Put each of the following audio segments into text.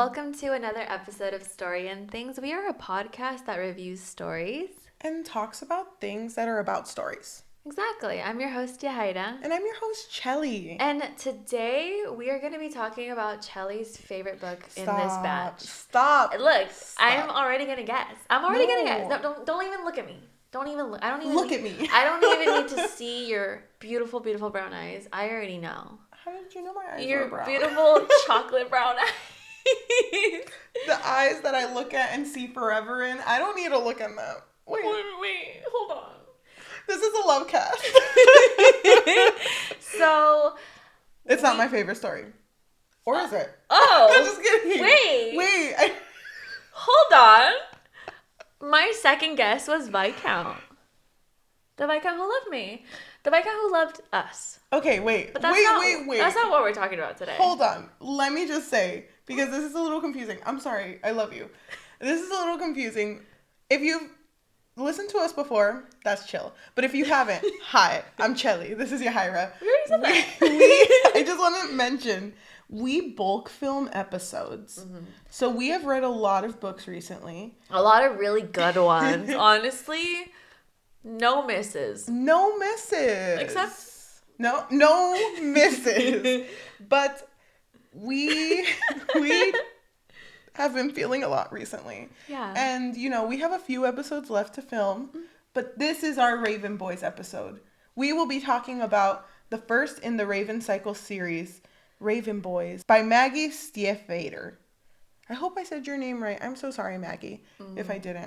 Welcome to another episode of Story and Things. We are a podcast that reviews stories. And talks about things that are about stories. Exactly. I'm your host, Yajaira. And I'm your host, Cheli. And today we are going to be talking about Cheli's favorite book in this batch. Stop. Look, I'm already going to guess. I'm already going to guess. No, don't even look at me. Don't even look. I don't even look at me. I don't even need to see your beautiful, beautiful brown eyes. I already know. How did you know my eyes your were brown? Beautiful chocolate brown eyes. The eyes that I look at and see forever in, I don't need to look at them. Wait, hold on. This is a love cast. So, it's not my favorite story. Or is it? Oh. I'm just kidding. Wait. Hold on. My second guess was Viscount. The Viscount who loved me. The Viscount who loved us. Okay, wait. But wait. That's not what we're talking about today. Hold on. Let me just say, because this is a little confusing. I'm sorry. I love you. This is a little confusing. If you've listened to us before, that's chill. But if you haven't, hi, I'm Cheli. This is Yajaira. We already said that. I just want to mention, we bulk film episodes. Mm-hmm. So we have read a lot of books recently. A lot of really good ones. Honestly, no misses. No misses. Except... No misses. But we have been feeling a lot recently. Yeah. And, we have a few episodes left to film, but this is our Raven Boys episode. We will be talking about the first in the Raven Cycle series, Raven Boys, by Maggie Stiefvater. I hope I said your name right. I'm so sorry, Maggie. If I didn't,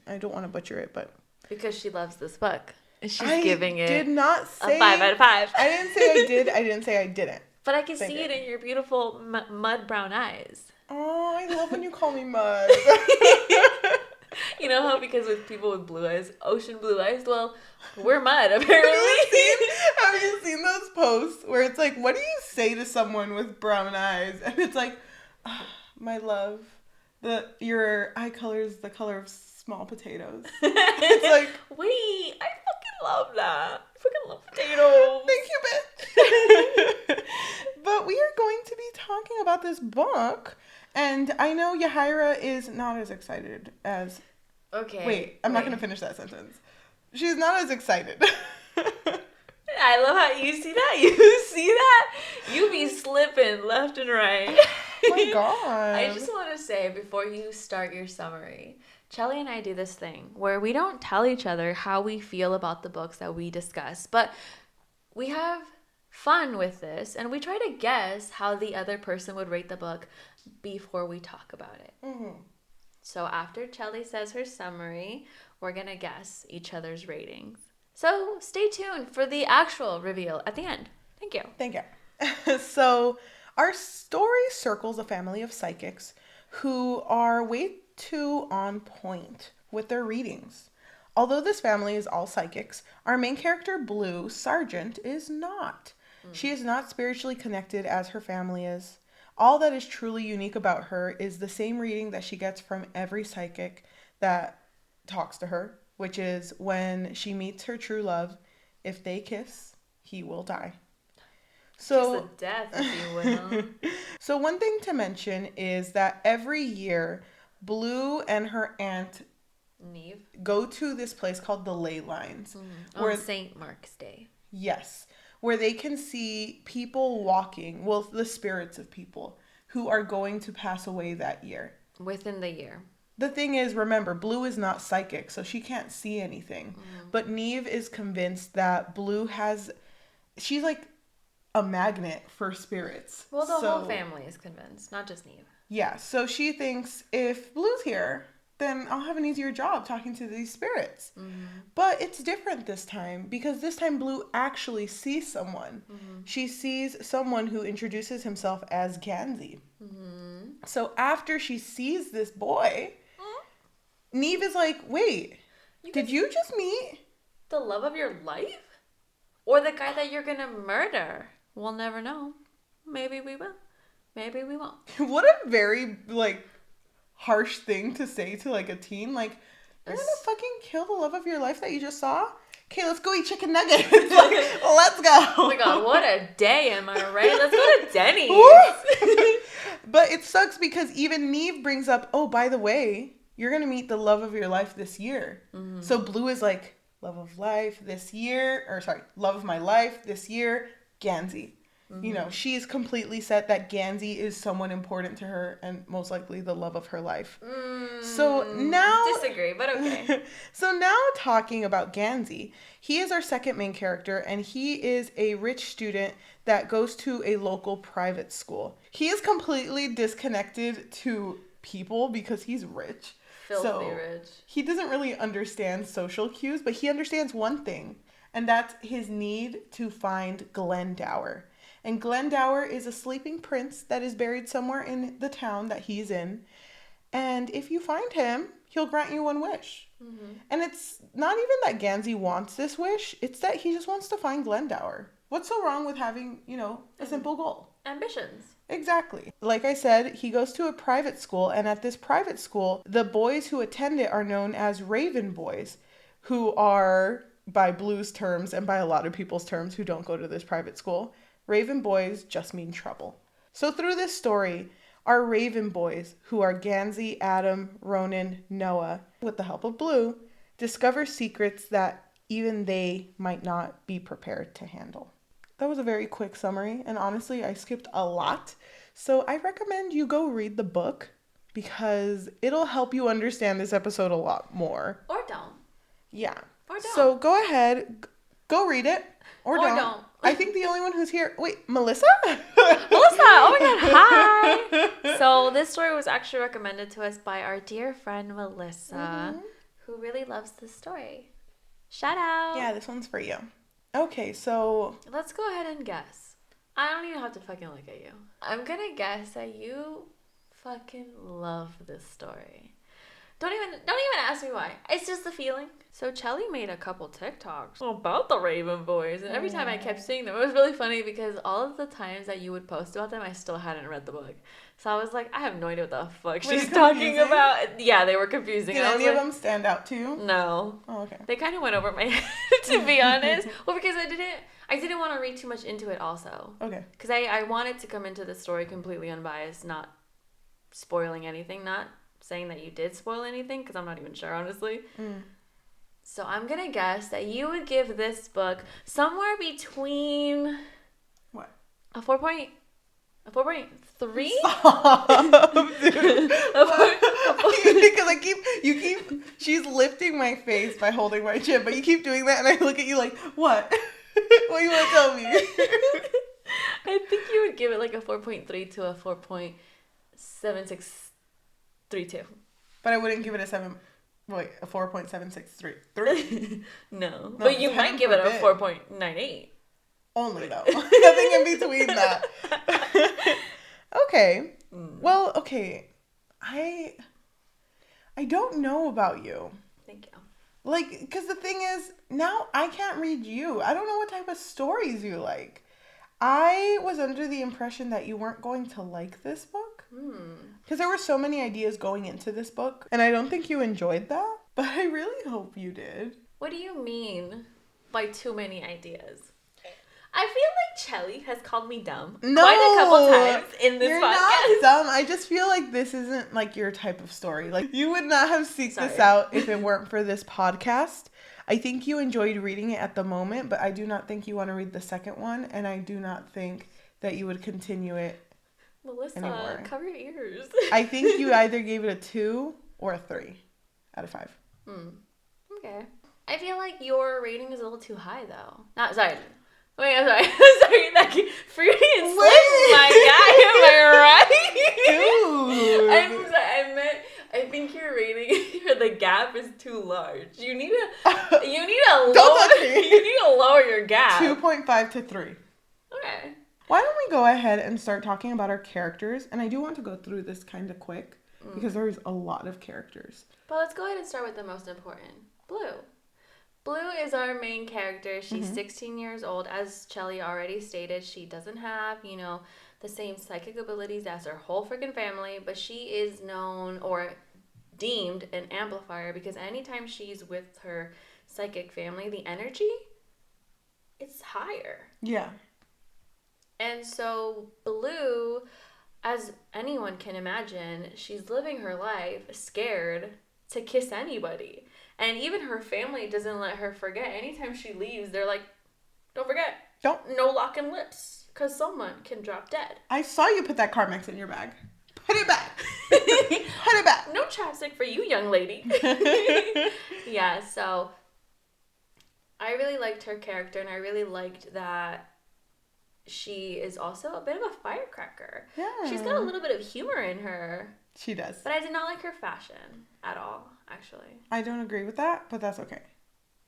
I don't want to butcher it, but... Because she loves this book. She's giving it did not say, a 5 out of 5. I didn't say I did. I didn't say I didn't. But I can see it in your beautiful mud brown eyes. Oh, I love when you call me mud. You know how because with people with blue eyes, ocean blue eyes, well, we're mud apparently. Have you seen those posts where it's like, what do you say to someone with brown eyes? And it's like, oh, my love, your eye color is the color of small potatoes. It's like, wait, I fucking love that. I fucking love potatoes. Thank you, bitch. But we are going to be talking about this book, and I know Yajaira is not as excited as... Okay. Wait, I'm not going to finish that sentence. She's not as excited. I love how you see that. You see that? You be slipping left and right. Oh my God. I just want to say before you start your summary, Cheli and I do this thing where we don't tell each other how we feel about the books that we discuss, but we have fun with this and we try to guess how the other person would rate the book before we talk about it. Mm-hmm. So after Cheli says her summary, we're going to guess each other's ratings. So stay tuned for the actual reveal at the end. Thank you. Thank you. So our story circles a family of psychics who are way too on point with their readings. Although this family is all psychics, our main character, Blue, Sargent, is not. She is not spiritually connected as her family is. All that is truly unique about her is the same reading that she gets from every psychic that talks to her, which is when she meets her true love, if they kiss, he will die. So, kiss of death, if you will. So one thing to mention is that every year, Blue and her aunt Neve go to this place called the Ley Lines. On St. Mark's Day. Yes. Where they can see people walking, well, the spirits of people who are going to pass away that year. Within the year. The thing is, remember, Blue is not psychic, so she can't see anything. But Neve is convinced that Blue she's like a magnet for spirits. Well, the whole family is convinced, not just Neve. Yeah, so she thinks if Blue's here, then I'll have an easier job talking to these spirits. Mm-hmm. But it's different this time because this time Blue actually sees someone. Mm-hmm. She sees someone who introduces himself as Gansey. Mm-hmm. So after she sees this boy, Neve is like, wait, did you just meet the love of your life? Or the guy that you're going to murder? We'll never know. Maybe we will. Maybe we won't. What a very, harsh thing to say to, a teen. You're gonna fucking kill the love of your life that you just saw? Okay, let's go eat chicken nuggets. Let's go. Oh my God, what a day, am I right? Let's go to Denny's. But it sucks because even Neve brings up, oh, by the way, you're going to meet the love of your life this year. Mm-hmm. So Blue is like, love of life this year, love of my life this year, Gansey. Mm-hmm. You know, she's completely set that Gansey is someone important to her and most likely the love of her life. So now... Disagree, but okay. So now talking about Gansey, he is our second main character and he is a rich student that goes to a local private school. He is completely disconnected to people because he's rich. Filthy rich. He doesn't really understand social cues, but he understands one thing, and that's his need to find Glendower. And Glendower is a sleeping prince that is buried somewhere in the town that he's in. And if you find him, he'll grant you one wish. Mm-hmm. And it's not even that Gansey wants this wish. It's that he just wants to find Glendower. What's so wrong with having, a simple goal? Ambitions. Exactly. Like I said, he goes to a private school. And at this private school, the boys who attend it are known as Raven Boys, who are, by Blue's terms and by a lot of people's terms who don't go to this private school, Raven Boys just mean trouble. So through this story, our Raven Boys, who are Gansey, Adam, Ronan, Noah, with the help of Blue, discover secrets that even they might not be prepared to handle. That was a very quick summary, and honestly, I skipped a lot. So I recommend you go read the book because it'll help you understand this episode a lot more. Or don't. Yeah. Or don't. So go ahead, go read it. Or don't. I think the only one who's here... Wait, Melissa? Melissa! Oh my god, hi! So this story was actually recommended to us by our dear friend Melissa, who really loves this story. Shout out! Yeah, this one's for you. Okay, so... Let's go ahead and guess. I don't even have to fucking look at you. I'm gonna guess that you fucking love this story. Don't even ask me why. It's just the feeling. So Cheli made a couple TikToks about the Raven Boys, and every time I kept seeing them, it was really funny because all of the times that you would post about them, I still hadn't read the book. So I was like, I have no idea what the fuck she's talking about. Yeah, they were confusing. Did any of them stand out to you? No. Oh, okay. They kind of went over my head, to be honest. Well, because I didn't want to read too much into it also. Okay. Because I wanted to come into the story completely unbiased, not spoiling anything, not saying that you did spoil anything, because I'm not even sure, honestly. So I'm going to guess that you would give this book somewhere between... What? A 4.3? Stop, dude. Because she's lifting my face by holding my chin, but you keep doing that, and I look at you like, what? What do you want to tell me? I think you would give it like a 4.3 to a 4.7632. But I wouldn't give it a 4.7633. No, but you might give it a 4.98. Only though. Nothing in between that. Okay. Well, okay. I don't know about you. Thank you. Like, because the thing is, now I can't read you. I don't know what type of stories you like. I was under the impression that you weren't going to like this book. Because there were so many ideas going into this book. And I don't think you enjoyed that. But I really hope you did. What do you mean by too many ideas? I feel like Cheli has called me dumb quite a couple times in this podcast. You're not dumb. I just feel like this isn't like your type of story. Like, you would not have seeked this out if it weren't for this podcast. I think you enjoyed reading it at the moment, but I do not think you want to read the second one, and I do not think that you would continue it. Melissa, anymore. Cover your ears. I think you either gave it a 2 or a 3 out of 5. Okay. I feel like your rating is a little too high, though. I'm sorry. Sorry, that fruity and slick, my guy. Am I right? Dude. I'm sorry. I think your rating for the gap is too large. You need to lower your gap. 2.5 to 3. Okay. Why don't we go ahead and start talking about our characters? And I do want to go through this kind of quick because there's a lot of characters. But let's go ahead and start with the most important. Blue. Blue is our main character. She's 16 years old. As Cheli already stated, she doesn't have, the same psychic abilities as her whole freaking family, but she is known or deemed an amplifier because anytime she's with her psychic family, the energy, it's higher. Yeah. And so Blue, as anyone can imagine, she's living her life scared to kiss anybody. And even her family doesn't let her forget. Anytime she leaves, they're like, don't forget, no locking lips, because someone can drop dead. I saw you put that Carmex in your bag. Put it back. Put it back. No chapstick for you, young lady. Yeah, so I really liked her character, and I really liked that she is also a bit of a firecracker. Yeah. She's got a little bit of humor in her. She does. But I did not like her fashion at all, actually. I don't agree with that, but that's okay.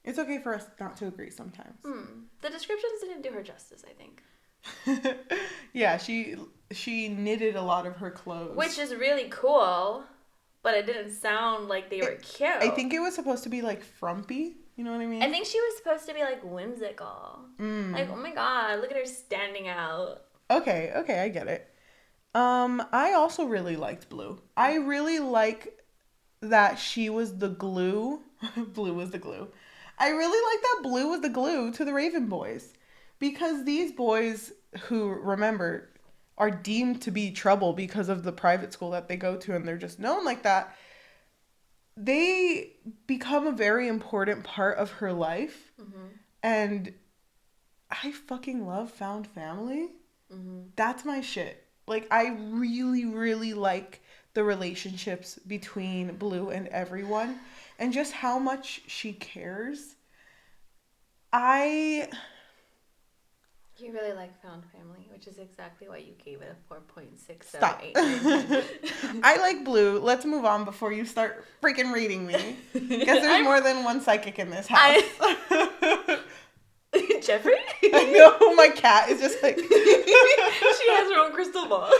It's okay for us not to agree sometimes. The descriptions didn't do her justice, I think. Yeah, she knitted a lot of her clothes. Which is really cool, but it didn't sound like they were cute. I think it was supposed to be like frumpy. You know what I mean? I think she was supposed to be like whimsical. Like, oh my god, look at her standing out. Okay, I get it. I also really liked Blue. I really like that she was the glue. Blue was the glue. I really like that Blue was the glue to the Raven boys. Because these boys who, remember, are deemed to be trouble because of the private school that they go to and they're just known like that, they become a very important part of her life. And I fucking love found family. That's my shit. Like, I really, really like the relationships between Blue and everyone and just how much she cares. You really like Found Family, which is exactly why you gave it a 4.678. Stop. I like Blue. Let's move on before you start freaking reading me. Because there's more than one psychic in this house. Jeffrey? I know, my cat is just like... She has her own crystal ball.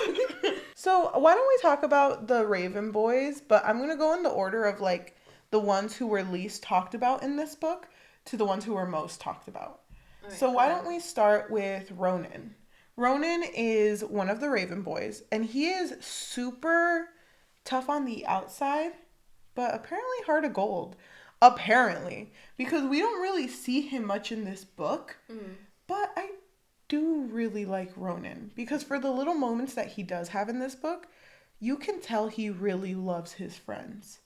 So why don't we talk about the Raven boys, but I'm going to go in the order of like the ones who were least talked about in this book to the ones who were most talked about. Right, so why don't we start with Ronan? Ronan is one of the Raven boys, and he is super tough on the outside, but apparently heart of gold. Apparently. Because we don't really see him much in this book, but I do really like Ronan. Because for the little moments that he does have in this book, you can tell he really loves his friends.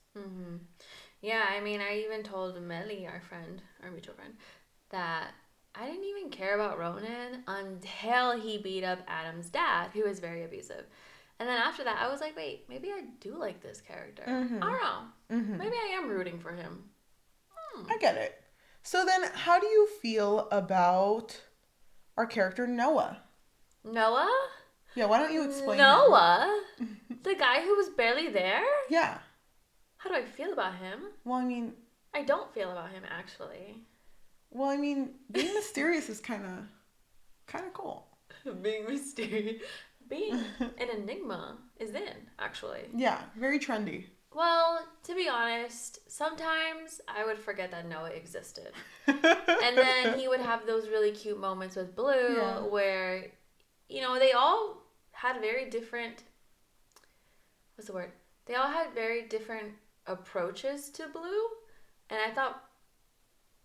Yeah, I mean, I even told Melly, our mutual friend, that I didn't even care about Ronan until he beat up Adam's dad, who is very abusive. And then after that, I was like, wait, maybe I do like this character. I don't know. Maybe I am rooting for him. I get it. So then, how do you feel about our character Noah? Noah? Yeah, why don't you explain Noah? The guy who was barely there? Yeah. How do I feel about him? Well, I mean... I don't feel about him, actually. Well, I mean, being mysterious is kind of cool. Being mysterious. Being an enigma is in, actually. Yeah, very trendy. Well, to be honest, sometimes I would forget that Noah existed. And then he would have those really cute moments with Blue where, you know, they all had very different... What's the word? They all had very different approaches to Blue. And I thought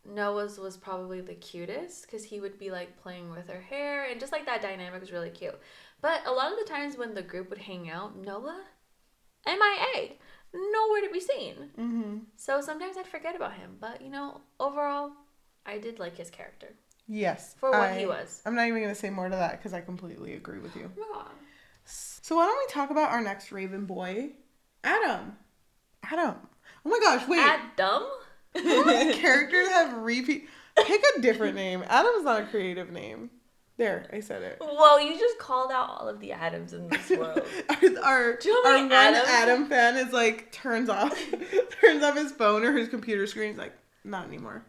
Noah's was probably the cutest because he would be like playing with her hair and just like that dynamic was really cute. But a lot of the times when the group would hang out, Noah, MIA, nowhere to be seen. So sometimes I'd forget about him. But, you know, overall, I did like his character. Yes. For what he was. I'm not even going to say more to that because I completely agree with you. Yeah. So why don't we talk about our next Raven boy, Adam. Oh my gosh, wait. Adam? How many characters have repeat? Pick a different name. Adam's not a creative name. There, I said it. Well, you just called out all of the Adams in this world. our one Adam fan is like turns off his phone or his computer screen. He's like, not anymore.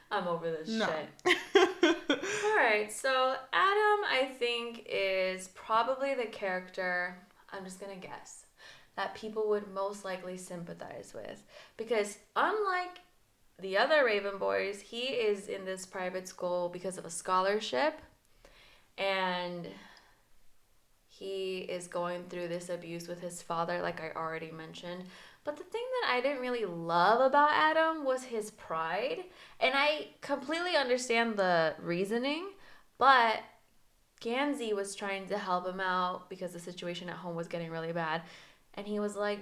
I'm over this shit. All right, so Adam, I think, is probably the character, I'm just going to guess, that people would most likely sympathize with. Because unlike the other Raven boys, he is in this private school because of a scholarship. And he is going through this abuse with his father, like I already mentioned. But the thing that I didn't really love about Adam was his pride. And I completely understand the reasoning, but Gansey was trying to help him out because the situation at home was getting really bad. And he was like,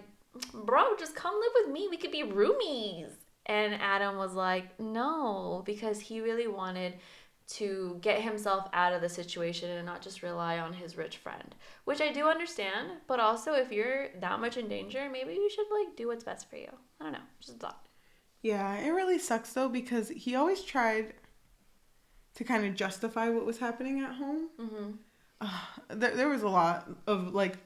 bro, just come live with me. We could be roomies. And Adam was like, no, because he really wanted to get himself out of the situation and not just rely on his rich friend, which I do understand. But also, if you're that much in danger, maybe you should like do what's best for you. I don't know, just a thought. Yeah, it really sucks though, because he always tried to kind of justify what was happening at home. There was a lot of like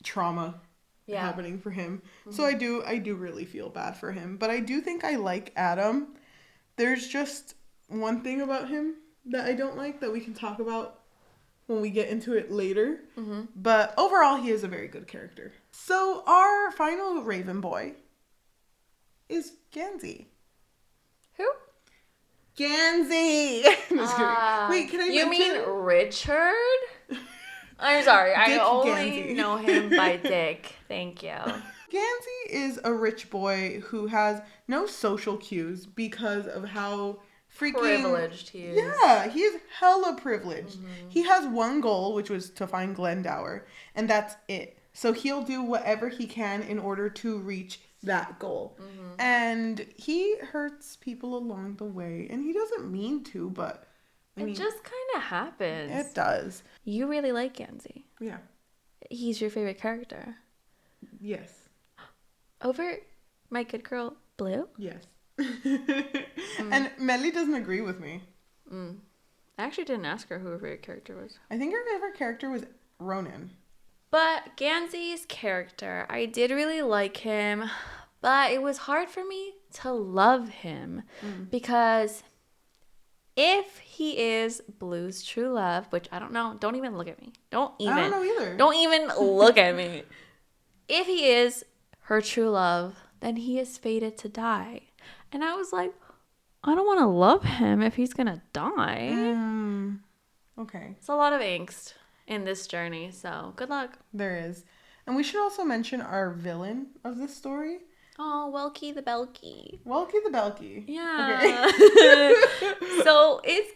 trauma happening for him. So I do really feel bad for him. But I do think I like Adam. There's just one thing about him that I don't like that we can talk about when we get into it later. But overall, he is a very good character. So our final Raven boy is Gansey. Who? Gansey! Wait, can I You mean Richard? I'm sorry. I only Gansey. know him by Dick. Thank you. Gansey is a rich boy who has no social cues because of how freaking privileged he is. Yeah, he is hella privileged. He has one goal, which was to find Glendower, and that's it. So he'll do whatever he can in order to reach that goal. And he hurts people along the way, and he doesn't mean to, but I mean, it just kind of happens. It does. You really like Gansey. Yeah. He's your favorite character. Yes. Over my good girl, Blue? Yes. And Melly doesn't agree with me. I actually didn't ask her who her favorite character was. I think her favorite character was Ronan. But Gansey's character, I did really like him, but it was hard for me to love him because if he is Blue's true love, which I don't know, don't even look at me. I don't know either. Don't even look at me. If he is her true love, then he is fated to die. And I was like, I don't want to love him if he's going to die. Okay. It's a lot of angst in this journey, so good luck. There is. And we should also mention our villain of this story. Oh, Welky the Belky. Welky the Belky. Yeah. Okay. So it's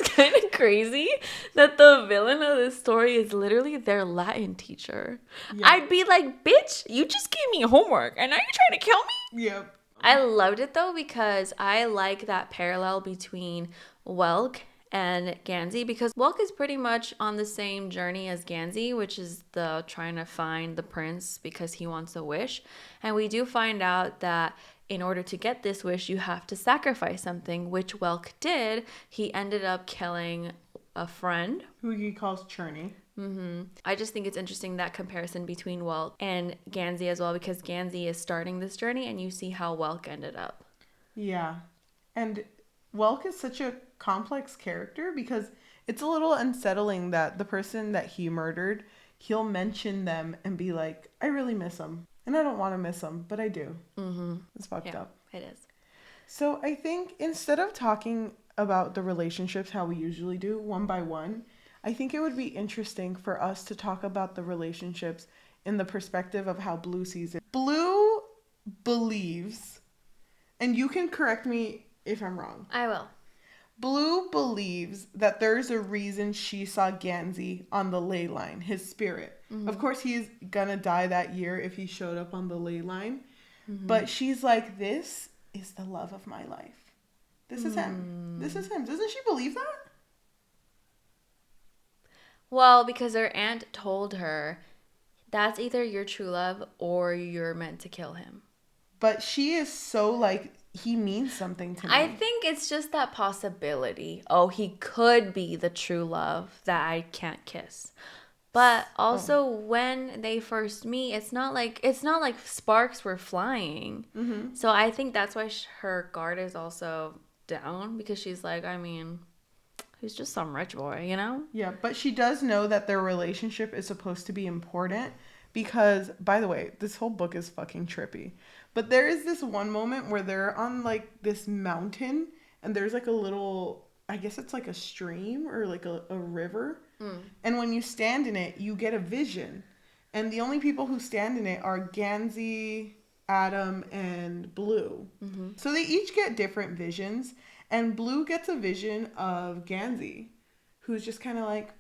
kind of crazy that the villain of this story is literally their Latin teacher. Yeah. I'd be like, bitch, you just gave me homework and now you're trying to kill me? Yep. I loved it though because I like that parallel between Welk and Gansey, because Welk is pretty much on the same journey as Gansey, which is the trying to find the prince because he wants a wish. And we do find out that in order to get this wish, you have to sacrifice something, which Welk did. He ended up killing a friend who he calls Cherney. I just think it's interesting, that comparison between Welk and Gansey as well, because Gansey is starting this journey and you see how Welk ended up. Yeah. And Welk is such a complex character because it's a little unsettling that the person that he murdered, he'll mention them and be like, I really miss them. And I don't want to miss them, but I do. It's fucked up. It is. So I think instead of talking about the relationships how we usually do, one by one, I think it would be interesting for us to talk about the relationships in the perspective of how Blue sees it. Blue believes, and you can correct me if I'm wrong. I will. Blue believes that there's a reason she saw Gansey on the ley line, his spirit. Of course, he's gonna die that year if he showed up on the ley line. But she's like, this is the love of my life. This is him. This is him. Doesn't she believe that? Well, because her aunt told her, that's either your true love or you're meant to kill him. But she is so like, he means something to me. I think it's just that possibility. Oh, he could be the true love that I can't kiss. But also when they first meet, it's not like sparks were flying. So I think that's why her guard is also down, because she's like, I mean, he's just some rich boy, you know? Yeah, but she does know that their relationship is supposed to be important because, by the way, this whole book is fucking trippy. But there is this one moment where they're on, like, this mountain, and there's, like, a little, I guess it's, like, a stream or, like, a river. And when you stand in it, you get a vision. And the only people who stand in it are Gansey, Adam, and Blue. So they each get different visions. And Blue gets a vision of Gansey, who's just kind of like,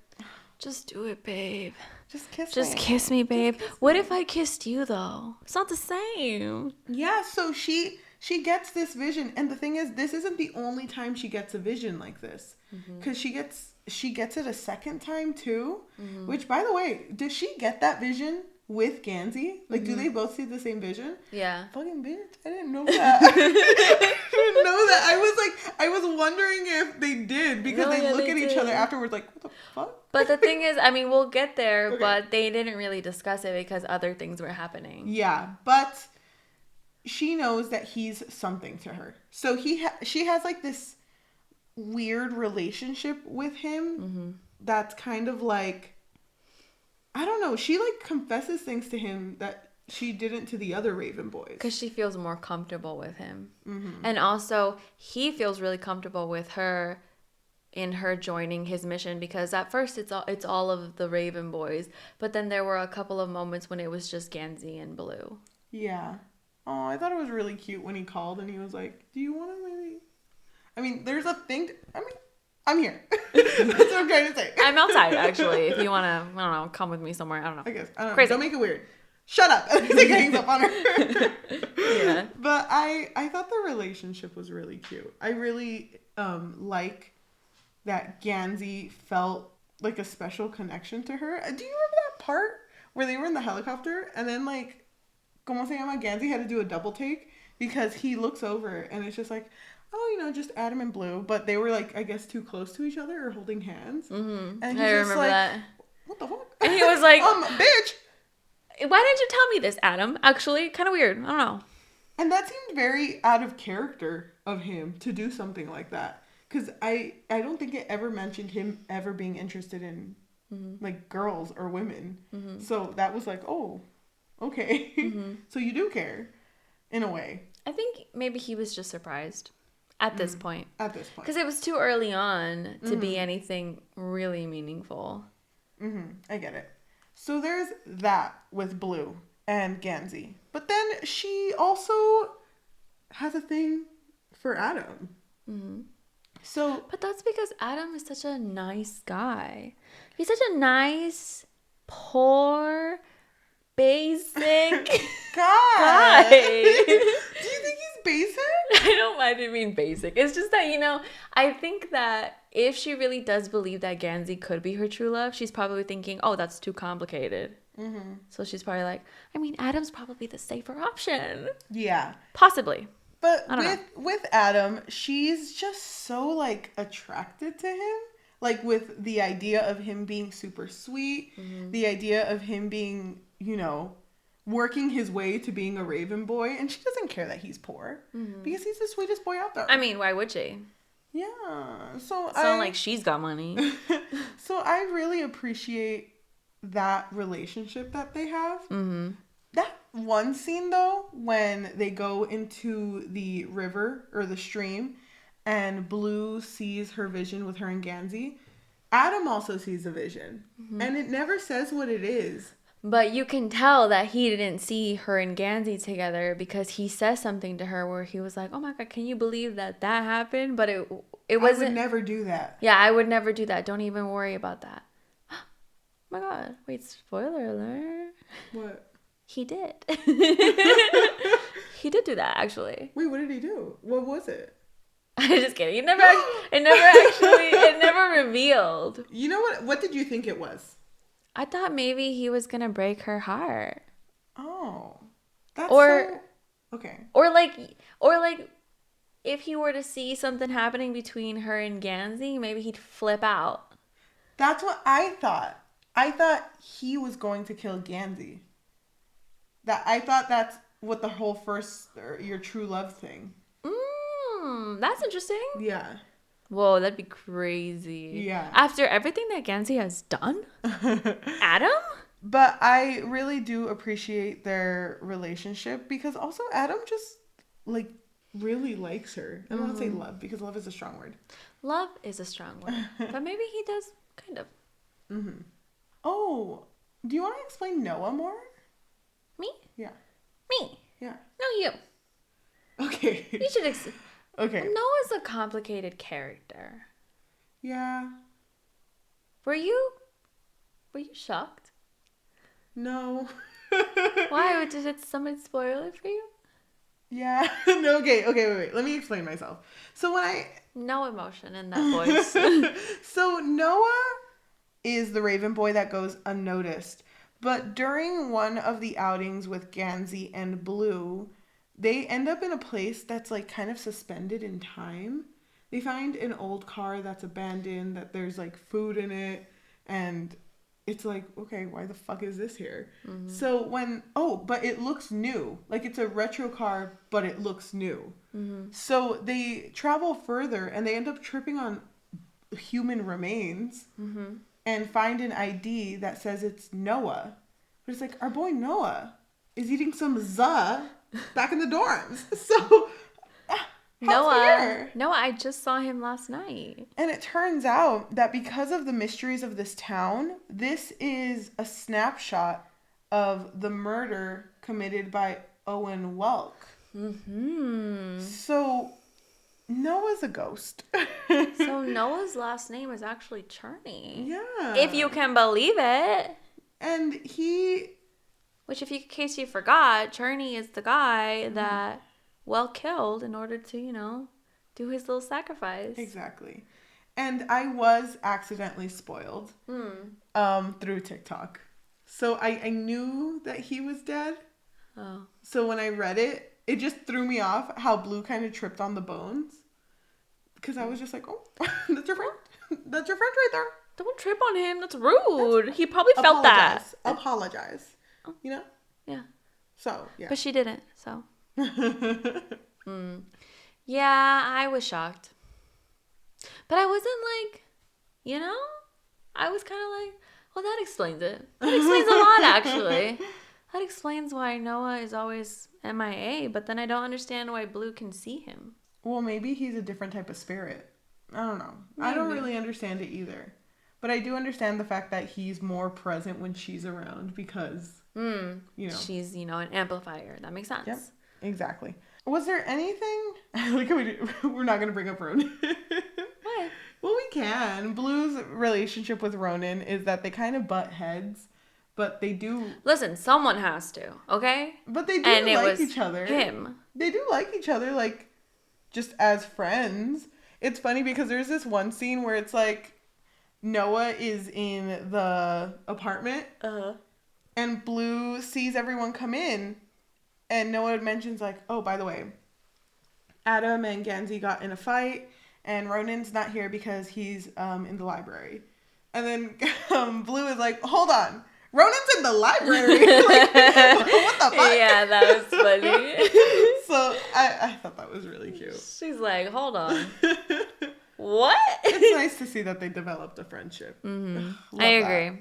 just do it, babe. Just kiss me. Just kiss me, babe. What if I kissed you, though? It's not the same. Yeah, so she gets this vision. And the thing is, this isn't the only time she gets a vision like this. Because she gets it a second time, too. Which, by the way, does she get that vision with Gansey? Like, do they both see the same vision? Yeah. Fucking bitch. I didn't know that. I didn't know that. I was wondering if they did. Because they look at each other afterwards like, what the fuck? But the thing is, I mean, we'll get there, Okay. but they didn't really discuss it because other things were happening. Yeah, but she knows that he's something to her. So she has like this weird relationship with him that's kind of like, I don't know, she like confesses things to him that she didn't to the other Raven boys. Because she feels more comfortable with him. And also, he feels really comfortable with her in her joining his mission, because at first it's all of the Raven boys, but then there were a couple of moments when it was just Gansey and Blue. Yeah. Oh, I thought it was really cute when he called and he was like, do you want to maybe... I mean, there's a thing... I'm here. That's what I'm trying to say. I'm outside, actually, if you want to, I don't know, come with me somewhere. I don't know. I guess. I don't know. Crazy. Don't make it weird. Shut up. I think it hangs up on her. Yeah. But I thought the relationship was really cute. I really like that Gansey felt like a special connection to her. Do you remember that part where they were in the helicopter and then like, como se llama, Gansey had to do a double take because he looks over and it's just like, oh, you know, just Adam and Blue, but they were like, I guess, too close to each other or holding hands. And he's I just remember like, that. what the fuck? And he was like, bitch. why didn't you tell me this, Adam? Actually, kind of weird. I don't know. And that seemed very out of character of him to do something like that. Because I don't think it ever mentioned him ever being interested in like girls or women. So that was like, oh, okay. So you do care in a way. I think maybe he was just surprised at this point. At this point. Because it was too early on to be anything really meaningful. I get it. So there's that with Blue and Gansey. But then she also has a thing for Adam. So, but that's because Adam is such a nice guy. He's such a nice, poor, basic God. guy. Do you think he's basic? I didn't mean basic. It's just that, you know, I think that if she really does believe that Gansey could be her true love, she's probably thinking, oh, that's too complicated. So she's probably like, I mean, Adam's probably the safer option. Yeah. Possibly. But with Adam, she's just so, like, attracted to him. Like, with the idea of him being super sweet, the idea of him being, you know, working his way to being a Raven boy. And she doesn't care that he's poor. Because he's the sweetest boy out there. I mean, why would she? Yeah. It's not like she's got money. So I really appreciate that relationship that they have. That one scene, though, when they go into the river or the stream and Blue sees her vision with her and Gansey, Adam also sees a vision. And it never says what it is. But you can tell that he didn't see her and Gansey together because he says something to her where he was like, oh my God, can you believe that happened? But it wasn't. I would never do that. Yeah, I would never do that. Don't even worry about that. Oh my God. Wait, spoiler alert. What? He did. He did do that, actually. Wait, what did he do? What was it? I'm just kidding. It never revealed. You know what? What did you think it was? I thought maybe he was going to break her heart. Oh. That's okay. Or like if he were to see something happening between her and Gansey, maybe he'd flip out. That's what I thought. I thought he was going to kill Gansey. I thought that's what the whole your true love thing. That's interesting. Yeah. Whoa, that'd be crazy. Yeah. After everything that Gansey has done? Adam? But I really do appreciate their relationship because also Adam just like really likes her. I don't want to say love because love is a strong word. Love is a strong word. But maybe he does kind of. Oh, do you want to explain Noah more? Me? Yeah. Me? Yeah. No, you. Okay. You should Okay. Noah's a complicated character. Yeah. Were you shocked? No. Why? Did somebody spoil it for you? Yeah. No, okay, wait. Let me explain myself. So No emotion in that voice. So Noah is the Raven boy that goes unnoticed. But during one of the outings with Gansey and Blue, they end up in a place that's like kind of suspended in time. They find an old car that's abandoned, that there's like food in it, and it's like, okay, why the fuck is this here? Mm-hmm. So but it looks new. Like it's a retro car, but it looks new. Mm-hmm. So they travel further and they end up tripping on human remains. Mm-hmm. And find an ID that says it's Noah. But it's like, our boy Noah is eating some za back in the dorms. So, Noah, I just saw him last night. And it turns out that because of the mysteries of this town, this is a snapshot of the murder committed by Owen Welk. Mm-hmm. So, Noah's a ghost. So Noah's last name is actually Cherney. Yeah. If you can believe it. And which, in case you forgot, Cherney is the guy that Welk killed in order to, do his little sacrifice. Exactly. And I was accidentally spoiled through TikTok. So I knew that he was dead. Oh. So when I read it, it just threw me off how Blue kind of tripped on the bones. Because I was just like, oh, that's your friend. That's your friend right there. Don't trip on him. That's rude. He probably felt that. Apologize. You know? Yeah. So, yeah. But she didn't, so. Yeah, I was shocked. But I wasn't like, I was kind of like, well, that explains it. That explains a lot, actually. That explains why Noah is always MIA, but then I don't understand why Blue can see him. Well, maybe he's a different type of spirit. I don't know. Maybe. I don't really understand it either. But I do understand the fact that he's more present when she's around because, she's, an amplifier. That makes sense. Yep, exactly. Was there anything... Look how we're not going to bring up Ronan. What? Well, we can. Blue's relationship with Ronan is that they kind of butt heads. But they do... Listen, someone has to, okay? But they do like each other. Him. They do like each other, like, just as friends. It's funny because there's this one scene where it's like Noah is in the apartment. Uh-huh. And Blue sees everyone come in. And Noah mentions like, oh, by the way, Adam and Gansey got in a fight. And Ronan's not here because he's in the library. And then Blue is like, hold on. Ronan's in the library. Like, what the fuck? Yeah, that was funny. So I thought that was really cute. She's like, hold on. What? It's nice to see that they developed a friendship. Mm-hmm. I agree.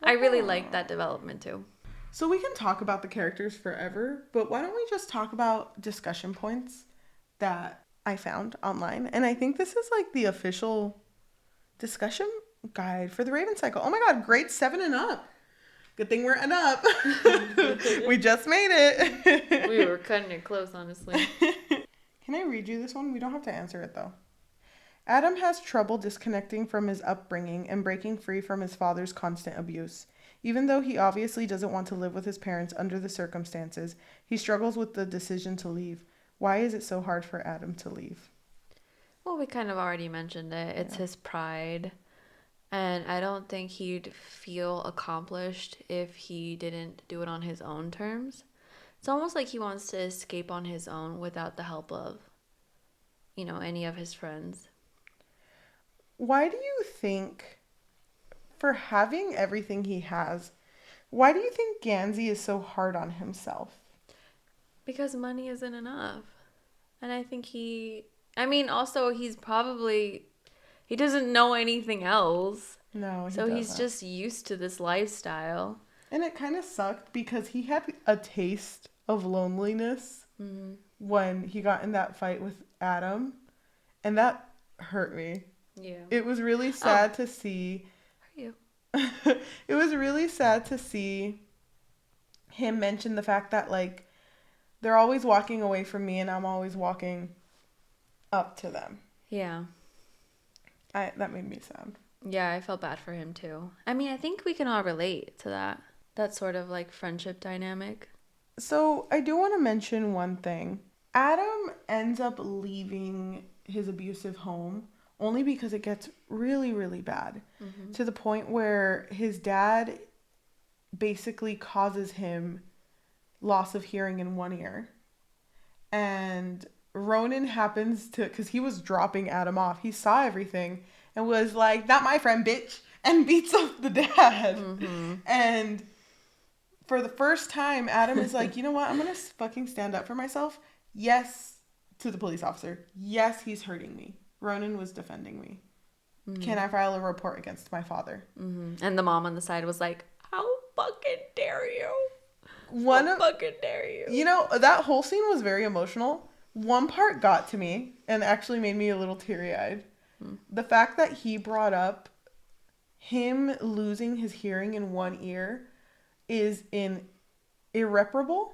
I really like that development too. So we can talk about the characters forever, but why don't we just talk about discussion points that I found online? And I think this is like the official discussion guide for the Raven Cycle. Oh my God, grade 7 and up. Good thing we're up. We just made it. We were cutting it close, honestly. Can I read you this one? We don't have to answer it, though. Adam has trouble disconnecting from his upbringing and breaking free from his father's constant abuse. Even though he obviously doesn't want to live with his parents under the circumstances, he struggles with the decision to leave. Why is it so hard for Adam to leave? Well, we kind of already mentioned it. It's his pride. And I don't think he'd feel accomplished if he didn't do it on his own terms. It's almost like he wants to escape on his own without the help of, any of his friends. Why do you think, for having everything he has, why do you think Gansey is so hard on himself? Because money isn't enough. And I think also he doesn't know anything else. No, so he's just used to this lifestyle. And it kind of sucked because he had a taste of loneliness when he got in that fight with Adam. And that hurt me. Yeah. It was really sad to see. Are you? It was really sad to see him mention the fact that, like, they're always walking away from me and I'm always walking up to them. Yeah. That made me sad. Yeah, I felt bad for him too. I mean, I think we can all relate to that sort of like friendship dynamic. So I do want to mention one thing. Adam ends up leaving his abusive home only because it gets really, really bad. To the point where his dad basically causes him loss of hearing in one ear. And Ronan happens to, because he was dropping Adam off, he saw everything and was like, "Not my friend, bitch," and beats up the dad. And for the first time, Adam is like, "You know what? I'm going to fucking stand up for myself." Yes, to the police officer. Yes, he's hurting me. Ronan was defending me. Can I file a report against my father? And the mom on the side was like, "How fucking dare you? How fucking dare you?" You know, that whole scene was very emotional. One part got to me and actually made me a little teary-eyed. The fact that he brought up him losing his hearing in one ear is an irreparable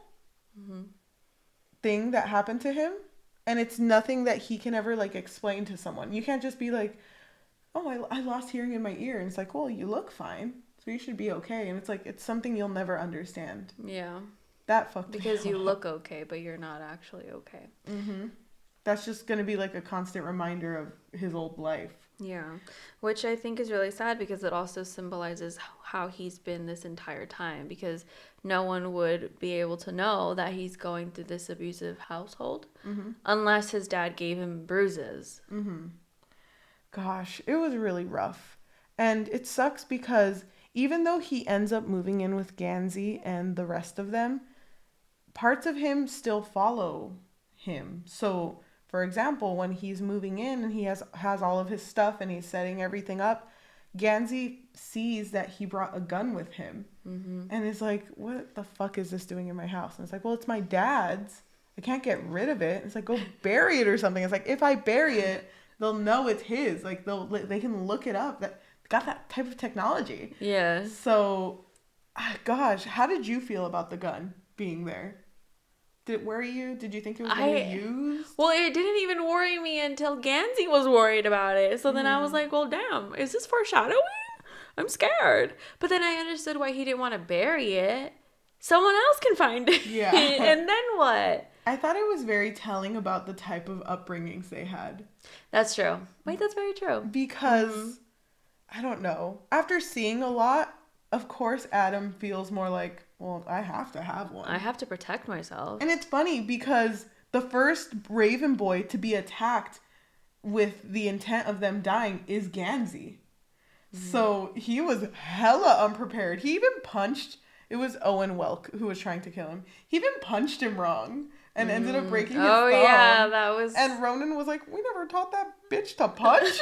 thing that happened to him. And it's nothing that he can ever, like, explain to someone. You can't just be like, "Oh, I lost hearing in my ear." And it's like, "Well, you look fine, so you should be okay." And it's like, it's something you'll never understand. Yeah. That fucked me Because you up. look okay, but you're not actually okay. That's just going to be like a constant reminder of his old life. Yeah. Which I think is really sad because it also symbolizes how he's been this entire time, because no one would be able to know that he's going through this abusive household unless his dad gave him bruises. Gosh, it was really rough. And it sucks because even though he ends up moving in with Gansey and the rest of them, parts of him still follow him. So, for example, when he's moving in and he has all of his stuff and he's setting everything up, Gansey sees that he brought a gun with him and is like, "What the fuck is this doing in my house?" And it's like, "Well, it's my dad's. I can't get rid of it." It's like, "Go bury it or something." It's like, if I bury it, they'll know it's his. Like, they can look it up. That got that type of technology. Yeah. So, gosh, how did you feel about the gun being there? Did it worry you? Did you think it was going to be used? Well, it didn't even worry me until Gansey was worried about it. So then I was like, well, damn, is this foreshadowing? I'm scared. But then I understood why he didn't want to bury it. Someone else can find it. Yeah. And then what? I thought it was very telling about the type of upbringings they had. That's true. Wait, that's very true. Because, I don't know. After seeing a lot, of course, Adam feels more like, well, I have to have one. I have to protect myself. And it's funny because the first Raven boy to be attacked with the intent of them dying is Gansey. So he was hella unprepared. He even punched, it was Owen Welk who was trying to kill him. He even punched him wrong and ended up breaking his thumb. Yeah, that was... And Ronan was like, "We never taught that bitch to punch."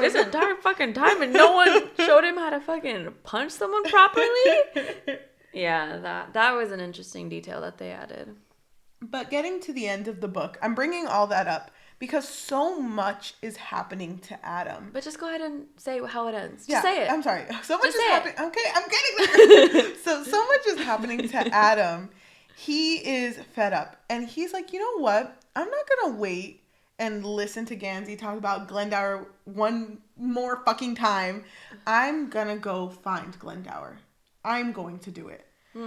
This entire fucking time and no one showed him how to fucking punch someone properly? Yeah, that was an interesting detail that they added. But getting to the end of the book, I'm bringing all that up because so much is happening to Adam. But just go ahead and say how it ends. Just say it. I'm sorry. So much Just is say happening. Okay, I'm getting there. So much is happening to Adam. He is fed up. And he's like, "You know what? I'm not going to wait and listen to Gansey talk about Glendower one more fucking time. I'm going to go find Glendower. I'm going to do it."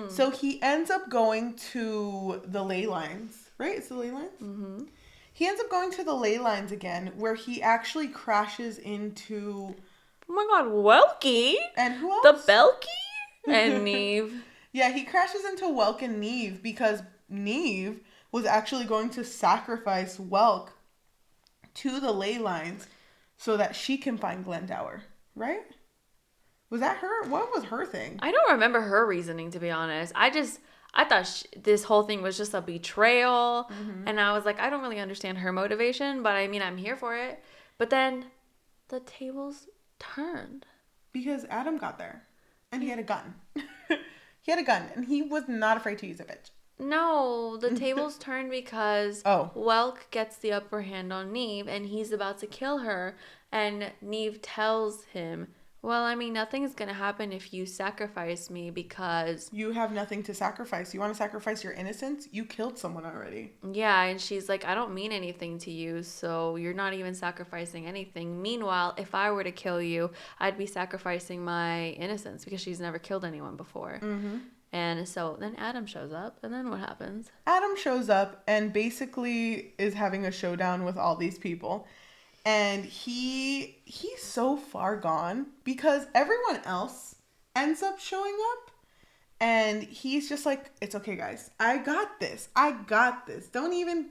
So he ends up going to the ley lines, right? It's the ley lines? He ends up going to the ley lines again, where he actually crashes into... Oh my god, Welky! And who else? The Belky? And Neve. Yeah, he crashes into Welk and Neve because Neve was actually going to sacrifice Welk to the ley lines so that she can find Glendower, right? Was that her? What was her thing? I don't remember her reasoning, to be honest. I thought this whole thing was just a betrayal. And I was like, I don't really understand her motivation, but I mean, I'm here for it. But then the tables turned. Because Adam got there and he had a gun. He had a gun and he was not afraid to use it, bitch. No, the tables turned because Welk gets the upper hand on Neve and he's about to kill her. And Neve tells him, Well, I mean, nothing's going to happen if you sacrifice me because... You have nothing to sacrifice. You want to sacrifice your innocence? You killed someone already. Yeah, and she's like, I don't mean anything to you, so you're not even sacrificing anything. Meanwhile, if I were to kill you, I'd be sacrificing my innocence because she's never killed anyone before. Mm-hmm. And so then Adam shows up, and then what happens? Adam shows up and basically is having a showdown with all these people. And he's so far gone because everyone else ends up showing up. And he's just like, it's okay, guys. I got this. Don't even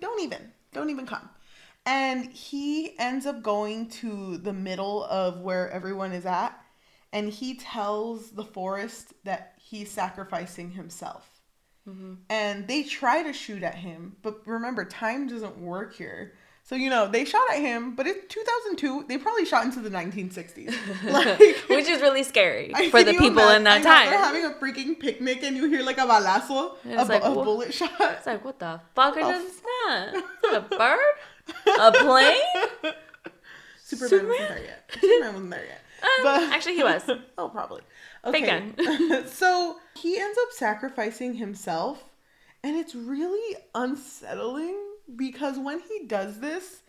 come. And he ends up going to the middle of where everyone is at. And he tells the forest that he's sacrificing himself. Mm-hmm. And they try to shoot at him. But remember, time doesn't work here. So, they shot at him, but it's 2002. They probably shot into the 1960s. Which is really scary for the people in that time. They're having a freaking picnic and you hear like a balazo, a bullet shot. It's like, what the fuck is that? Is that a bird? A plane? Superman wasn't there yet. But actually, he was. Oh, probably. Okay. So he ends up sacrificing himself, and it's really unsettling. Because when he does this,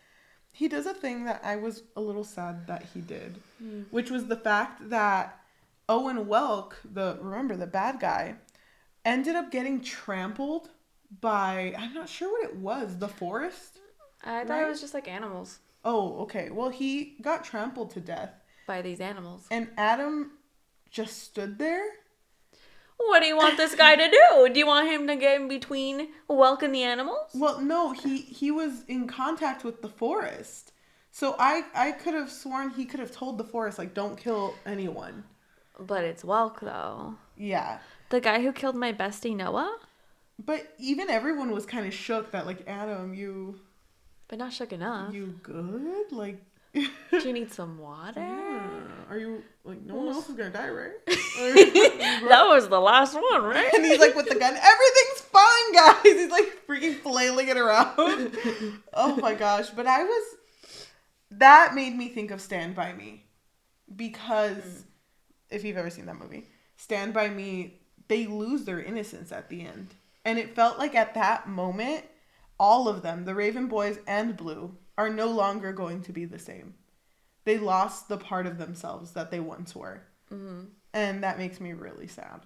he does a thing that I was a little sad that he did. Which was the fact that Owen Welk, the bad guy, ended up getting trampled by, I'm not sure what it was, the forest? I thought it was just like animals. Oh, okay. Well, he got trampled to death. By these animals. And Adam just stood there. What do you want this guy to do? Do you want him to get in between Welk and the animals? Well, no, he was in contact with the forest. So I could have sworn he could have told the forest, like, don't kill anyone. But it's Welk, though. Yeah. The guy who killed my bestie, Noah? But even everyone was kind of shook that, like, Adam, you... But not shook enough. You good? Like... Do you need some water? Yeah. Are you, like, no one else is gonna die, right? That was the last one, right? And he's like with the gun, everything's fine, guys. He's like freaking flailing it around. Oh my gosh. But that made me think of Stand By Me. Because if you've ever seen that movie, Stand By Me, they lose their innocence at the end. And it felt like at that moment, all of them, the Raven Boys and Blue, are no longer going to be the same. They lost the part of themselves that they once were. Mm-hmm. And that makes me really sad.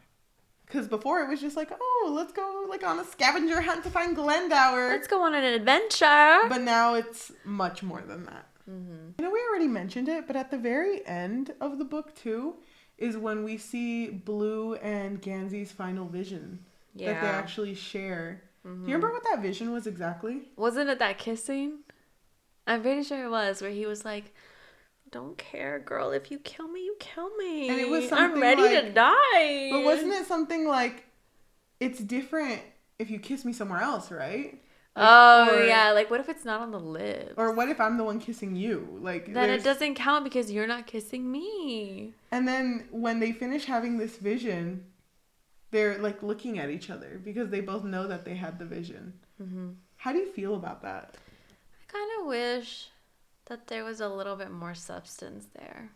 Because before it was just like, oh, let's go like on a scavenger hunt to find Glendower. Let's go on an adventure. But now it's much more than that. Mm-hmm. I know we already mentioned it, but at the very end of the book too is when we see Blue and Gansey's final vision that they actually share. Mm-hmm. Do you remember what that vision was exactly? Wasn't it that kissing? I'm pretty sure it was, where he was like, don't care, girl. If you kill me, you kill me. And it was something I'm ready to die. But wasn't it something like, it's different if you kiss me somewhere else, right? Like, yeah. Like, what if it's not on the lips? Or what if I'm the one kissing you? Like, then it doesn't count because you're not kissing me. And then when they finish having this vision, they're like looking at each other because they both know that they had the vision. Mm-hmm. How do you feel about that? I kind of wish that there was a little bit more substance there.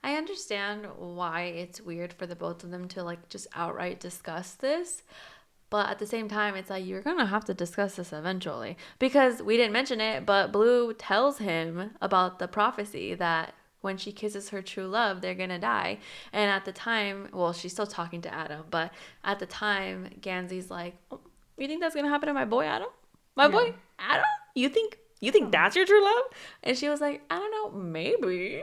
I understand why it's weird for the both of them to like just outright discuss this, but at the same time it's like you're gonna have to discuss this eventually, because we didn't mention it, but Blue tells him about the prophecy that when she kisses her true love, they're gonna die. And at the time, well, she's still talking to Adam, but at the time Gansey's like, oh, you think that's gonna happen to my boy Adam? My boy Adam? You think that's your true love? And she was like, I don't know, maybe.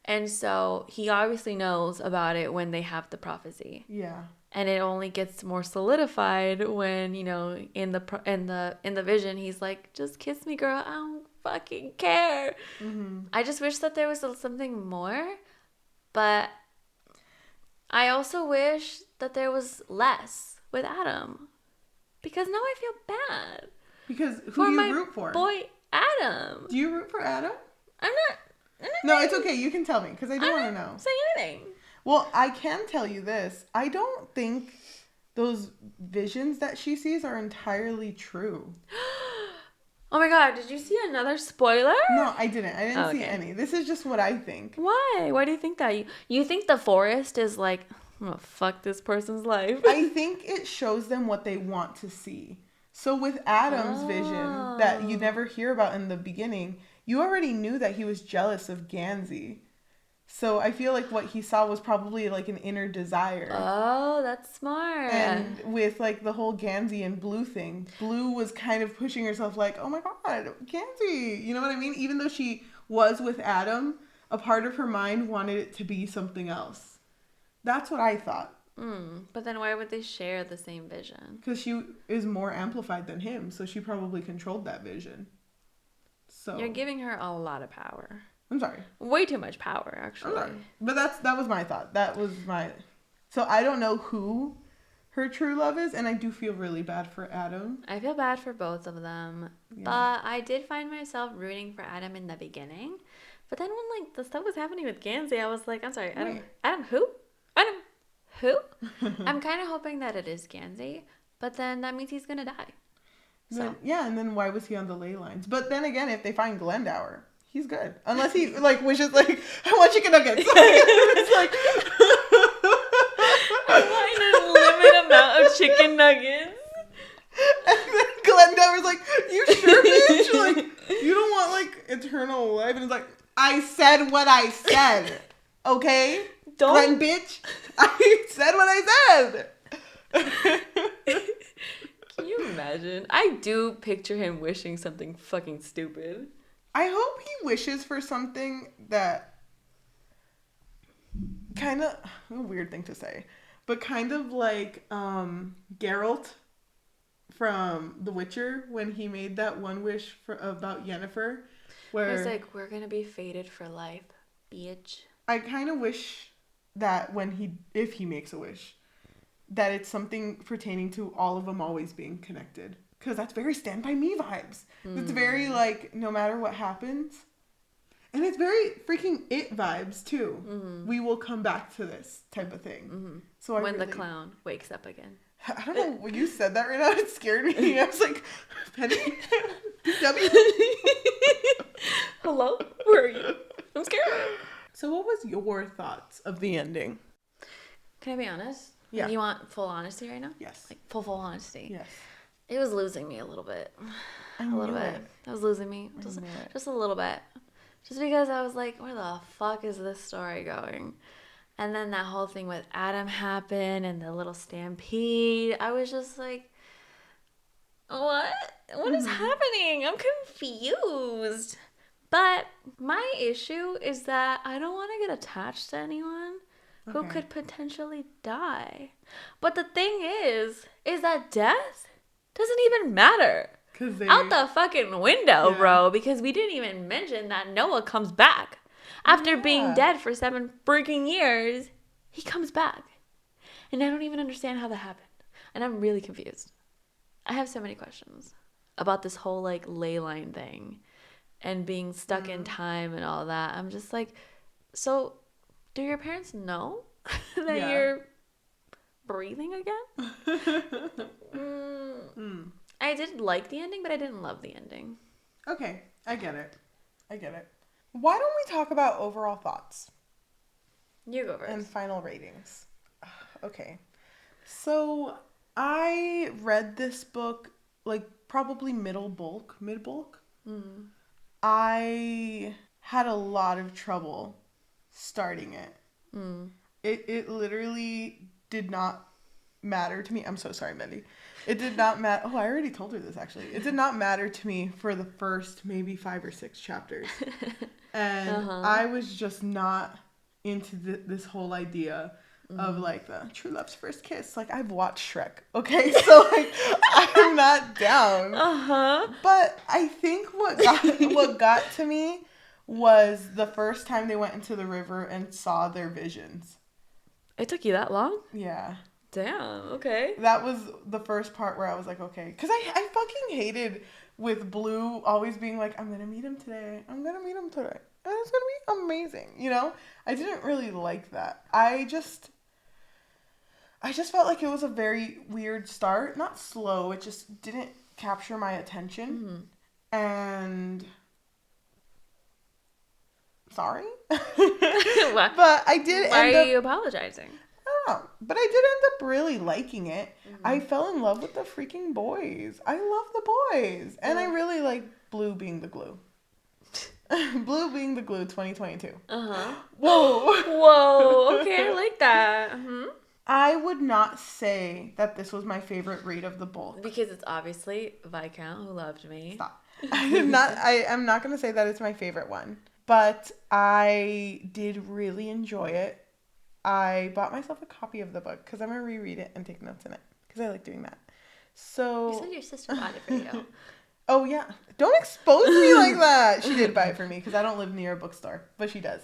And so he obviously knows about it when they have the prophecy. Yeah. And it only gets more solidified when, you know, in the vision, he's like, just kiss me, girl. I don't fucking care. Mm-hmm. I just wish that there was something more. But I also wish that there was less with Adam. Because now I feel bad. Because who do you root for? Boy, Adam. Do you root for Adam? I'm not. No, it's okay. You can tell me because I don't want to know. Say anything. Well, I can tell you this. I don't think those visions that she sees are entirely true. Oh my god, did you see another spoiler? No, I didn't. I didn't see Okay. any. This is just what I think. Why? Why do you think that? You think the forest is like, I'm gonna fuck this person's life? I think it shows them what they want to see. So with Adam's vision that you never hear about in the beginning, you already knew that he was jealous of Gansey. So I feel like what he saw was probably like an inner desire. Oh, that's smart. And with like the whole Gansey and Blue thing, Blue was kind of pushing herself like, oh my god, Gansey. You know what I mean? Even though she was with Adam, a part of her mind wanted it to be something else. That's what I thought. But then why would they share the same vision? Because she is more amplified than him, so she probably controlled that vision. So You're giving her a lot of power. I'm sorry. Way too much power, actually. I'm sorry. But that was my thought. That was my... So I don't know who her true love is, and I do feel really bad for Adam. I feel bad for both of them. Yeah. But I did find myself rooting for Adam in the beginning. But then when like the stuff was happening with Gansey, I was like, I'm sorry, Adam. Wait. Adam who? Adam who? I'm kind of hoping that it is Gansey, but then that means he's gonna die. So Yeah, and then why was he on the ley lines? But then again, if they find Glendower, he's good. Unless he like wishes like, I want chicken nuggets. It's like I want a limited amount of chicken nuggets. And then Glendower's like, you sure, bitch? Like, you don't want like eternal life? And it's like, I said what I said. Okay? Don't. Glenn, bitch. I said what I said. Can you imagine? I do picture him wishing something fucking stupid. I hope he wishes for something that kind of, a weird thing to say, but kind of like Geralt from The Witcher when he made that one wish about Yennefer. Where He's like, we're gonna be fated for life, bitch. I kind of wish that if he makes a wish, that it's something pertaining to all of them always being connected. Because that's very Stand By Me vibes. It's very like, no matter what happens. And it's very freaking It vibes too. Mm-hmm. We will come back to this type of thing. Mm-hmm. So when the clown wakes up again. I don't know, when you said that right now, it scared me. I was like, Penny? W? Hello? Where are you? I'm scared. So what was your thoughts of the ending? Can I be honest? Yeah. You want full honesty right now? Yes. Like full honesty. Yes. It was losing me a little bit. I a little knew bit. it. That was losing me. Just a little bit. Just because I was like, where the fuck is this story going? And then that whole thing with Adam happened and the little stampede. I was just like, what? What is happening? I'm confused. But my issue is that I don't want to get attached to anyone who could potentially die. But the thing is that death doesn't even matter. Out the fucking window, bro. Because we didn't even mention that Noah comes back. After being dead for 7 freaking years, he comes back. And I don't even understand how that happened. And I'm really confused. I have so many questions about this whole like ley line thing and being stuck in time and all that. I'm just like, so do your parents know that you're breathing again? I did like the ending, but I didn't love the ending. Okay, I get it. Why don't we talk about overall thoughts? You go first. And final ratings. Okay. So I read this book like probably mid bulk. Mm-hmm. I had a lot of trouble starting it. It literally did not matter to me. I'm so sorry, Melly. It did not matter. Oh, I already told her this, actually. It did not matter to me for the first maybe 5 or 6 chapters. And I was just not into this whole idea of like the true love's first kiss. Like, I've watched Shrek, okay? So like, I'm not down. But I think what got to me was the first time they went into the river and saw their visions. It took you that long? Yeah. Damn, okay. That was the first part where I was like, okay. Because I fucking hated with Blue always being like, I'm going to meet him today. And it's going to be amazing. You know? I didn't really like that. I just felt like it was a very weird start. Not slow. It just didn't capture my attention. And sorry. Why But I did are end up, you apologizing? I don't know, but I did end up really liking it. Mm-hmm. I fell in love with the freaking boys. I love the boys. And I really like Blue being the glue. Blue being the glue 2022. Uh-huh. Whoa. Whoa. Okay, I like that. Mm-hmm. I would not say that this was my favorite read of the book. Because it's obviously Viscount Who Loved Me. Stop. I'm not going to say that it's my favorite one. But I did really enjoy it. I bought myself a copy of the book because I'm going to reread it and take notes in it. Because I like doing that. So... You said your sister bought it for you. Oh, yeah. Don't expose me like that. She did buy it for me because I don't live near a bookstore. But she does.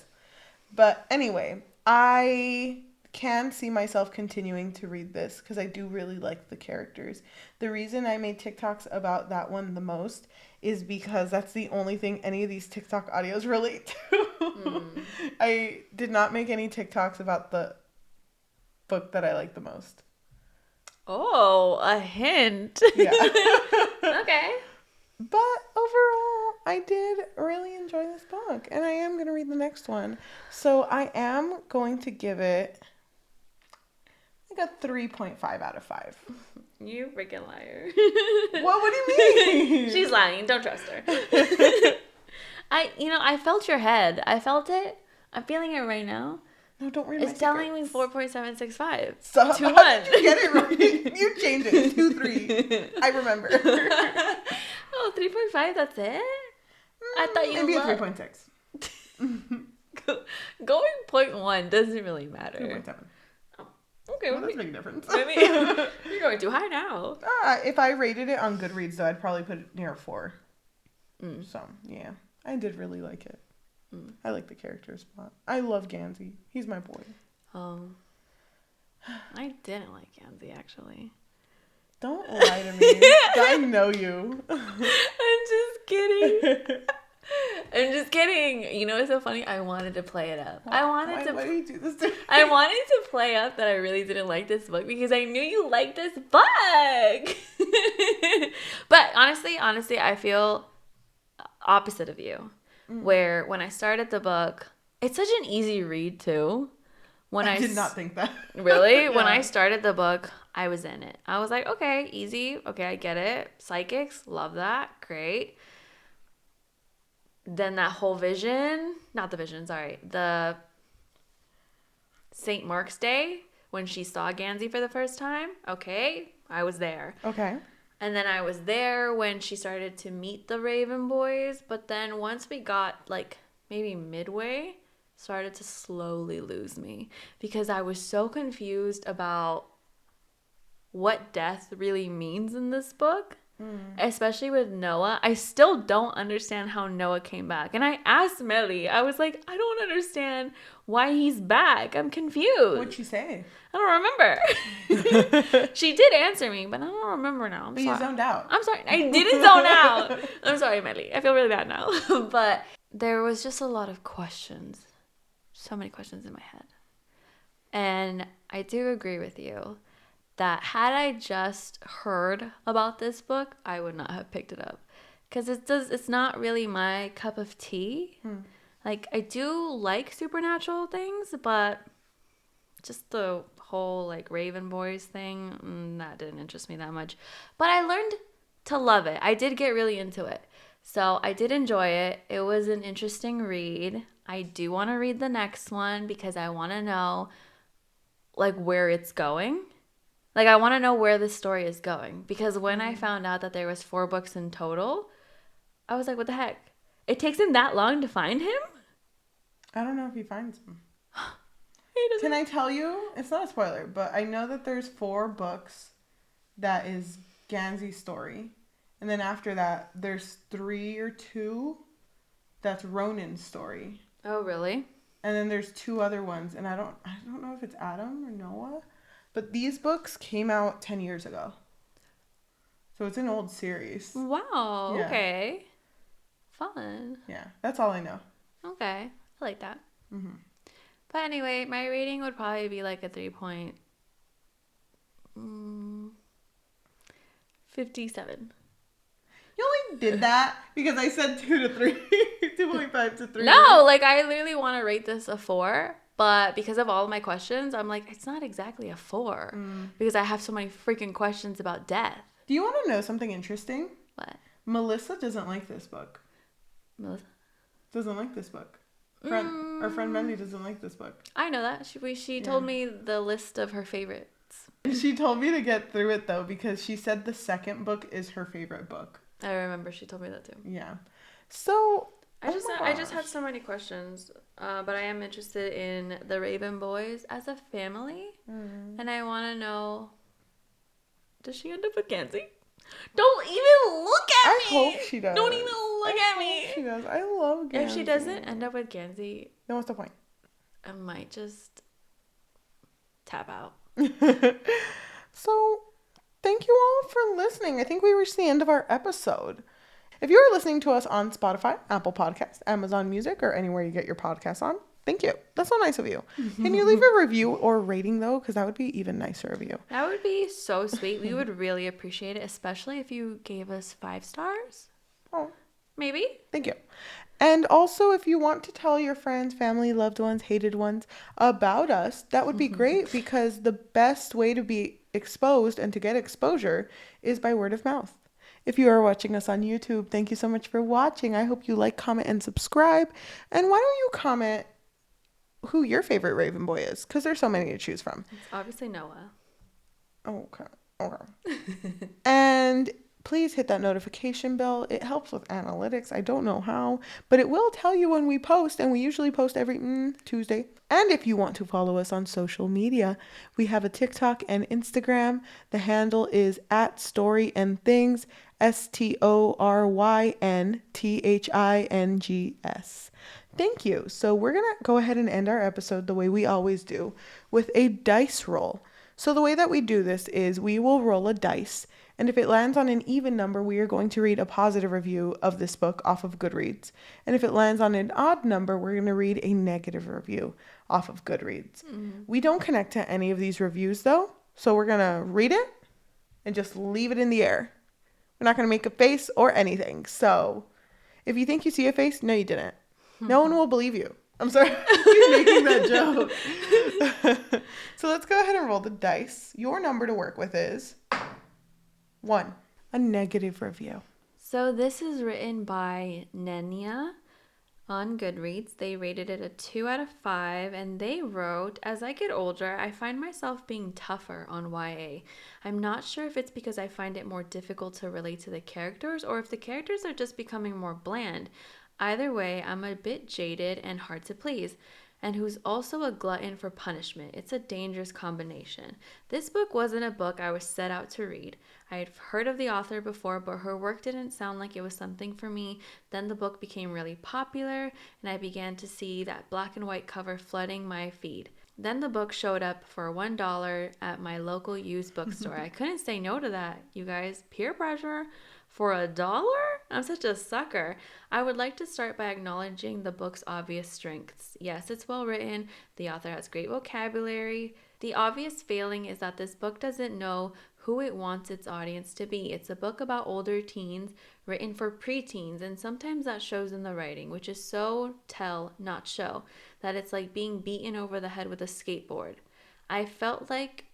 But anyway, I can see myself continuing to read this because I do really like the characters. The reason I made TikToks about that one the most is because that's the only thing any of these TikTok audios relate to. I did not make any TikToks about the book that I like the most. Oh, a hint. Yeah. Okay. But overall, I did really enjoy this book, and I am going to read the next one. So I am going to give it like a 3.5 out of 5. You freaking liar. What do you mean? She's lying. Don't trust her. I felt your head. I felt it. I'm feeling it right now. No, don't read It's telling me 4.765. Stop. 2-1. How did you get it right? You changed it. 2-3. I remember. Oh, 3.5, that's it? I thought you maybe loved... a 3.6. Going 0.1 doesn't really matter. 2.7. Oh, okay. Well, that's a big difference. Maybe you're going too high now. If I rated it on Goodreads, though, I'd probably put it near a 4. So, yeah. I did really like it. I like the characters a lot. I love Gansey. He's my boy. I didn't like Gansey, actually. Don't lie to me. I know you. I'm just kidding. I'm just kidding. You know what's so funny? I wanted to play it up. Why do you do this to me? I wanted to play up that I really didn't like this book because I knew you liked this book. But honestly, I feel opposite of you. Where when I started the book, it's such an easy read too. I did not think that. Really? Yeah. When I started the book, I was in it. I was like, okay, easy. Okay, I get it. Psychics, love that. Great. Then that whole the St. Mark's Day, when she saw Gansey for the first time. Okay, I was there. Okay. And then I was there when she started to meet the Raven boys. But then once we got like maybe midway, started to slowly lose me because I was so confused about what death really means in this book, especially with Noah. I still don't understand how Noah came back. And I asked Melly, I was like, I don't understand why he's back. I'm confused. What'd she say? I don't remember. She did answer me, but I don't remember now. I'm sorry. You zoned out. I'm sorry. I didn't zone out. I'm sorry, Melly. I feel really bad now. But there was just a lot of questions. So many questions in my head. And I do agree with you that had I just heard about this book, I would not have picked it up. Because it's not really my cup of tea. Like, I do like supernatural things, but just the whole, like, Raven Boys thing, that didn't interest me that much. But I learned to love it. I did get really into it. So I did enjoy it. It was an interesting read. I do want to read the next one because I want to know, like, where it's going. Like, I want to know where this story is going. Because when I found out that there was 4 books in total, I was like, what the heck? It takes him that long to find him? I don't know if he finds him. Can I tell you? It's not a spoiler, but I know that there's 4 books that is Gansey's story. And then after that, there's 3 or 2 that's Ronan's story. Oh, really? And then there's 2 other ones, and I don't know if it's Adam or Noah, but these books came out 10 years ago. So it's an old series. Wow. Yeah. Okay. Fun. Yeah, that's all I know. Okay. I like that. But anyway, my rating would probably be like a 3.57. You only did that because I said 2 to 3, 2.5 to 3. No, like I literally want to rate this a 4, but because of all of my questions, I'm like, it's not exactly a 4 because I have so many freaking questions about death. Do you want to know something interesting? What? Melissa doesn't like this book. Melissa? Doesn't like this book. Our friend Mandy doesn't like this book. I know that. She told me the list of her favorites. She told me to get through it though because she said the second book is her favorite book. I remember she told me that too. Yeah. So I just had so many questions, but I am interested in the Raven boys as a family, and I want to know: does she end up with Gansey? Don't even look at me. I hope she does. Don't even look at me. She does. I love Gansey. If she doesn't end up with Gansey, then what's the point? I might just tap out. So, thank you all for listening. I think we reached the end of our episode. If you are listening to us on Spotify, Apple Podcasts, Amazon Music, or anywhere you get your podcasts on, thank you. That's so nice of you. Can you leave a review or rating, though? Because that would be even nicer of you. That would be so sweet. We would really appreciate it, especially if you gave us 5 stars. Oh. Maybe. Thank you. And also, if you want to tell your friends, family, loved ones, hated ones about us, that would be great because the best way to be exposed and to get exposure is by word of mouth. If you are watching us on YouTube, thank you so much for watching. I hope you like, comment, and subscribe. And why don't you comment who your favorite Raven boy is? Because there's so many to choose from. It's obviously Noah. Okay. And please hit that notification bell. It helps with analytics. I don't know how, but it will tell you when we post, and we usually post every Tuesday. And if you want to follow us on social media, we have a TikTok and Instagram. The handle is @storyandthings, STORYNTHINGS. Thank you. So we're going to go ahead and end our episode the way we always do, with a dice roll. So the way that we do this is we will roll a dice, and if it lands on an even number, we are going to read a positive review of this book off of Goodreads. And if it lands on an odd number, we're going to read a negative review off of Goodreads. We don't connect to any of these reviews, though, so we're going to read it and just leave it in the air. We're not going to make a face or anything. So if you think you see a face, no, you didn't. No one will believe you. I'm sorry. I'm making that joke. So let's go ahead and roll the dice. Your number to work with is 1, a negative review. So this is written by Nenia on Goodreads. They rated it a 2 out of 5, and they wrote, as I get older, I find myself being tougher on YA. I'm not sure if it's because I find it more difficult to relate to the characters or if the characters are just becoming more bland. Either way, I'm a bit jaded and hard to please, and who's also a glutton for punishment. It's a dangerous combination. This book wasn't a book I was set out to read. I had heard of the author before, but her work didn't sound like it was something for me. Then the book became really popular, and I began to see that black and white cover flooding my feed. Then the book showed up for $1 at my local used bookstore. I couldn't say no to that, you guys. Peer pressure. For $1? I'm such a sucker. I would like to start by acknowledging the book's obvious strengths. Yes, it's well written. The author has great vocabulary. The obvious failing is that this book doesn't know who it wants its audience to be. It's a book about older teens written for preteens, and sometimes that shows in the writing, which is so tell, not show, that it's like being beaten over the head with a skateboard. I felt like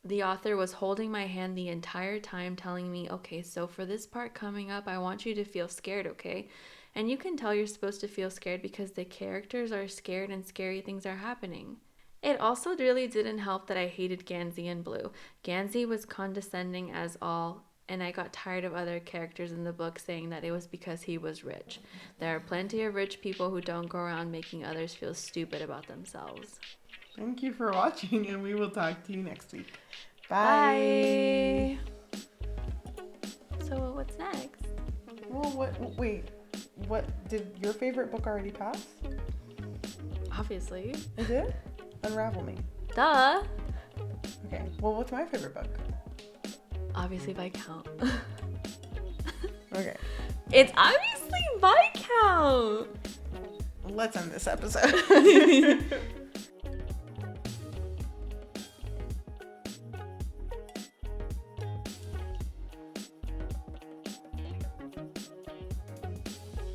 the author was holding my hand the entire time, telling me, okay, so for this part coming up, I want you to feel scared, okay? And you can tell you're supposed to feel scared because the characters are scared and scary things are happening. It also really didn't help that I hated Gansey and Blue. Gansey was condescending as all, and I got tired of other characters in the book saying that it was because he was rich. There are plenty of rich people who don't go around making others feel stupid about themselves. Thank you for watching, and we will talk to you next week. Bye. So what's next? Well, what did your favorite book already pass? Obviously. Is it? Unravel Me. Duh. Okay. Well, what's my favorite book? Obviously Viscount. Okay. It's obviously Viscount. Let's end this episode.